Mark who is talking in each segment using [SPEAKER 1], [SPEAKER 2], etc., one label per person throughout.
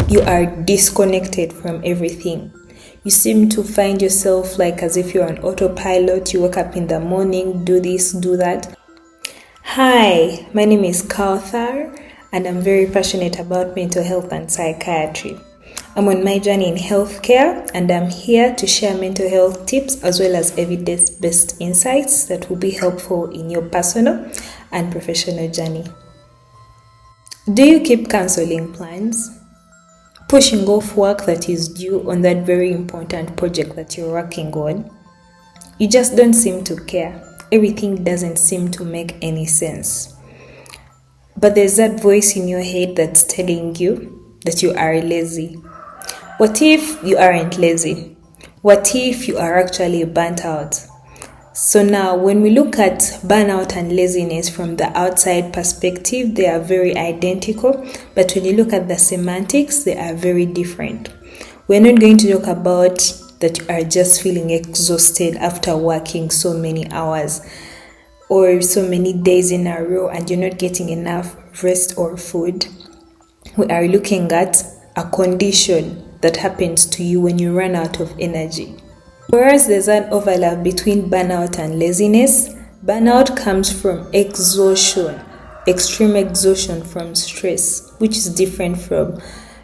[SPEAKER 1] You are disconnected from everything. You seem to find yourself like as if you're on autopilot. You wake up in the morning, do this, do that. Hi, my name is Kauthar, and I'm very passionate about mental health and psychiatry. I'm on my journey in healthcare, and I'm here to share mental health tips as well as evidence-based insights that will be helpful in your personal and professional journey. Do you keep cancelling plans? Pushing off work that is due on that very important project that you're working on? You just don't seem to care. Everything doesn't seem to make any sense. But there's that voice in your head that's telling you that you are lazy. What if you aren't lazy? What if you are actually burnt out? So now, when we look at burnout and laziness from the outside perspective, they are very identical. But when you look at the semantics, they are very different. We're not going to talk about that you are just feeling exhausted after working so many hours or so many days in a row and you're not getting enough rest or food. We are looking at a condition that happens to you when you run out of energy. Whereas there's an overlap between burnout and laziness, burnout comes from exhaustion, extreme exhaustion from stress, which is different from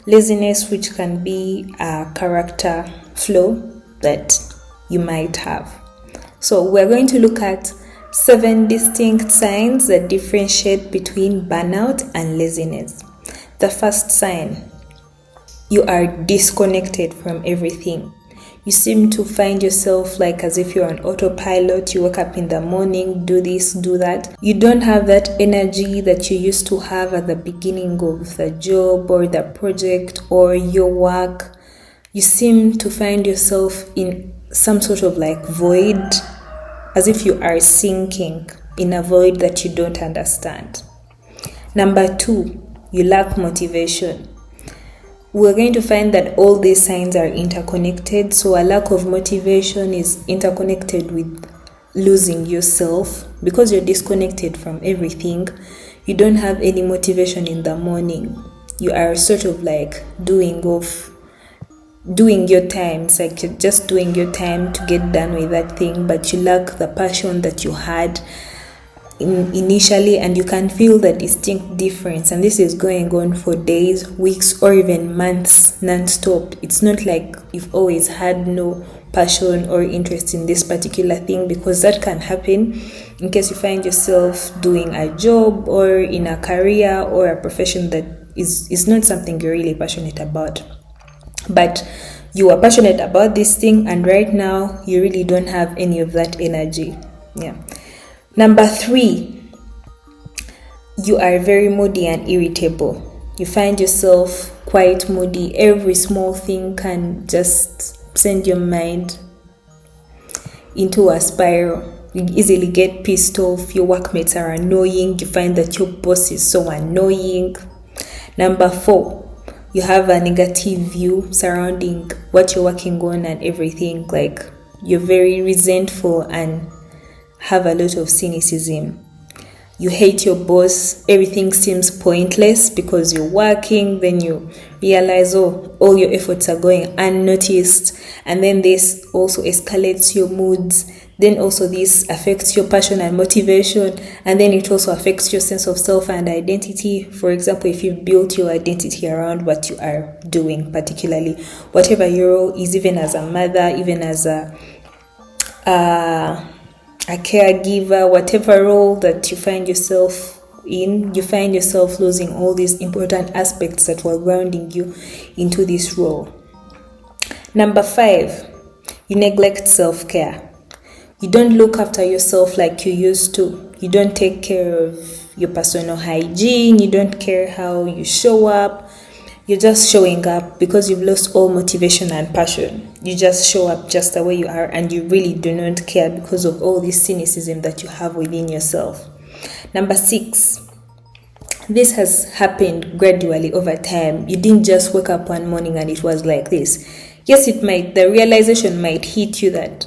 [SPEAKER 1] laziness, which can be a character flaw that you might have. So we're going to look at 7 distinct signs that differentiate between burnout and laziness. The first sign: you are disconnected from everything. You seem to find yourself like as if you're on autopilot. You wake up in the morning, do this, do that. You don't have that energy that you used to have at the beginning of the job or the project or your work. You seem to find yourself in some sort of like void, as if you are sinking in a void that you don't understand. Number 2, you lack motivation. We're going to find that all these signs are interconnected. So a lack of motivation is interconnected with losing yourself. Because you're disconnected from everything, you don't have any motivation in the morning. You are sort of like doing your time. It's like you're just doing your time to get done with that thing, but you lack the passion that you had initially, and you can feel the distinct difference. And this is going on for days, weeks, or even months non-stop. It's not like you've always had no passion or interest in this particular thing, because that can happen in case you find yourself doing a job or in a career or a profession that is not something you're really passionate about. But you are passionate about this thing, and right now you really don't have any of that energy. Number 3, you are very moody and irritable. You find yourself quite moody. Every small thing can just send your mind into a spiral. You easily get pissed off. Your workmates are annoying. You find that your boss is so annoying. Number 4, you have a negative view surrounding what you're working on and everything. Like, you're very resentful and have a lot of cynicism. You hate your boss. Everything seems pointless because you're working. Then you realize, all your efforts are going unnoticed. And then this also escalates your moods. Then also this affects your passion and motivation. And then it also affects your sense of self and identity. For example, if you've built your identity around what you are doing, particularly whatever your role is, even as a mother, even as a caregiver, whatever role that you find yourself in, you find yourself losing all these important aspects that were grounding you into this role. Number 5, you neglect self-care. You don't look after yourself like you used to. You don't take care of your personal hygiene. You don't care how you show up. You're just showing up because you've lost all motivation and passion. You just show up just the way you are, and you really do not care because of all this cynicism that you have within yourself. Number 6, this has happened gradually over time. You didn't just wake up one morning and it was like this. Yes, the realization might hit you that,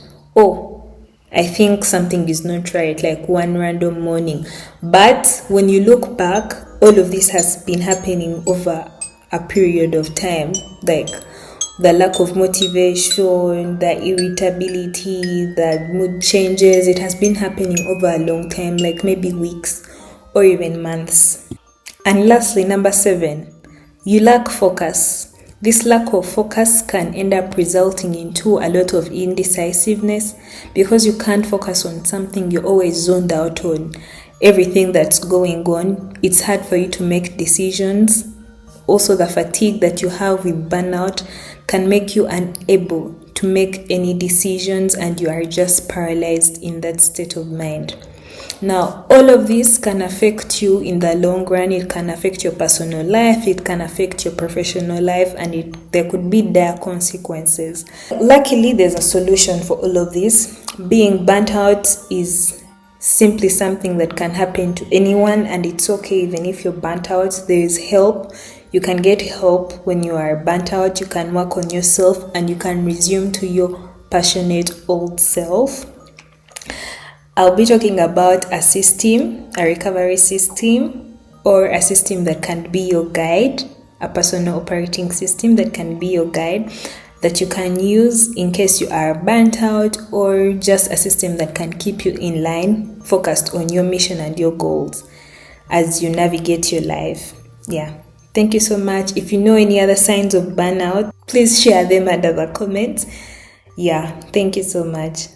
[SPEAKER 1] I think something is not right, like one random morning. But when you look back, all of this has been happening over a period of time, like the lack of motivation, the irritability, the mood changes. It has been happening over a long time, like maybe weeks or even months. And lastly, number 7, you lack focus. This lack of focus can end up resulting into a lot of indecisiveness because you can't focus on something. You're always zoned out on everything that's going on. It's hard for you to make decisions. Also, the fatigue that you have with burnout can make you unable to make any decisions, and you are just paralyzed in that state of mind. Now, all of this can affect you in the long run. It can affect your personal life, it can affect your professional life, and there could be dire consequences. Luckily, there's a solution for all of this. Being burnt out is simply something that can happen to anyone, and it's okay even if you're burnt out. There is help. You can get help when you are burnt out. You can work on yourself and you can resume to your passionate old self. I'll be talking about a system, a recovery system, or a system that can be your guide, a personal operating system that can be your guide, that you can use in case you are burnt out, or just a system that can keep you in line, focused on your mission and your goals as you navigate your life. Yeah. Thank you so much. If you know any other signs of burnout, please share them under the comments. Yeah, thank you so much.